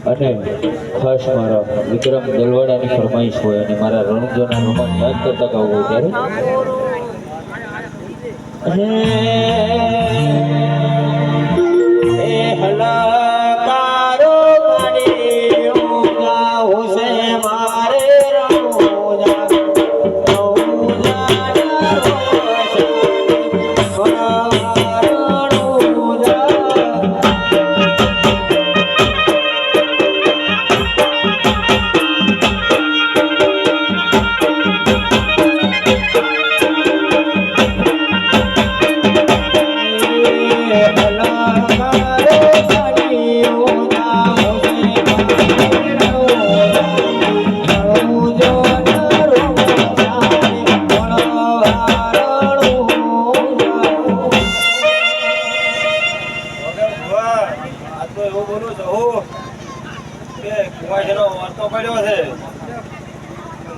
અને ખાસ મારા વિક્રમ દલવાડાની ફરમાઈશ હોય અને મારા રણુજાના રોમાન યાદ કરતા ગાવું હોય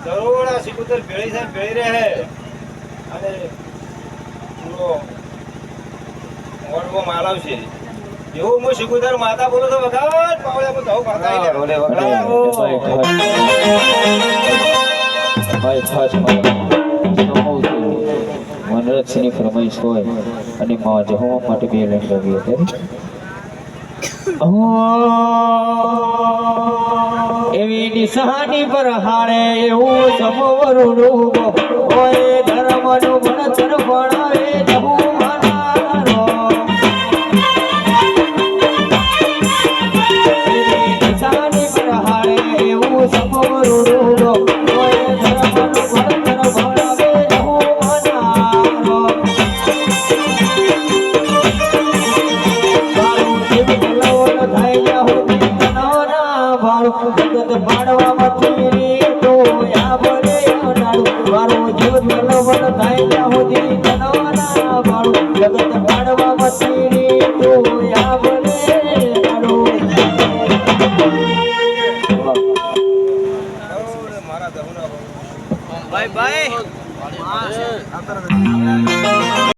જરૂર આ સિકુતર ભેળી છે ભેળી રહે અને પૂરો મોડવો માલાવ છે એવું હું સિકુતર માતા બોલો તો વગાડ પાવળે હું મનરક્ષની ફરમાઈશ હોય અને માં જહવા માટે બે લાઈન ગાવી હતી એવી નિશાની પર હારે એવું સમવરું હોય ધર્મનું ભણતર ભણાવે જહું માનારો એવી નિશાની પર હારે એવું સમવરું હોય ધર્મનું ભણતર ભણાવે જહું માનારો જગત પાડવા મથી તો આબરે અનાડું મારો જીવ તલવન થાય ત્યાં સુધી તનવાના ભાડું જગત પાડવા મથી તો આબરે અનાડું મારા દહુના બાય બાય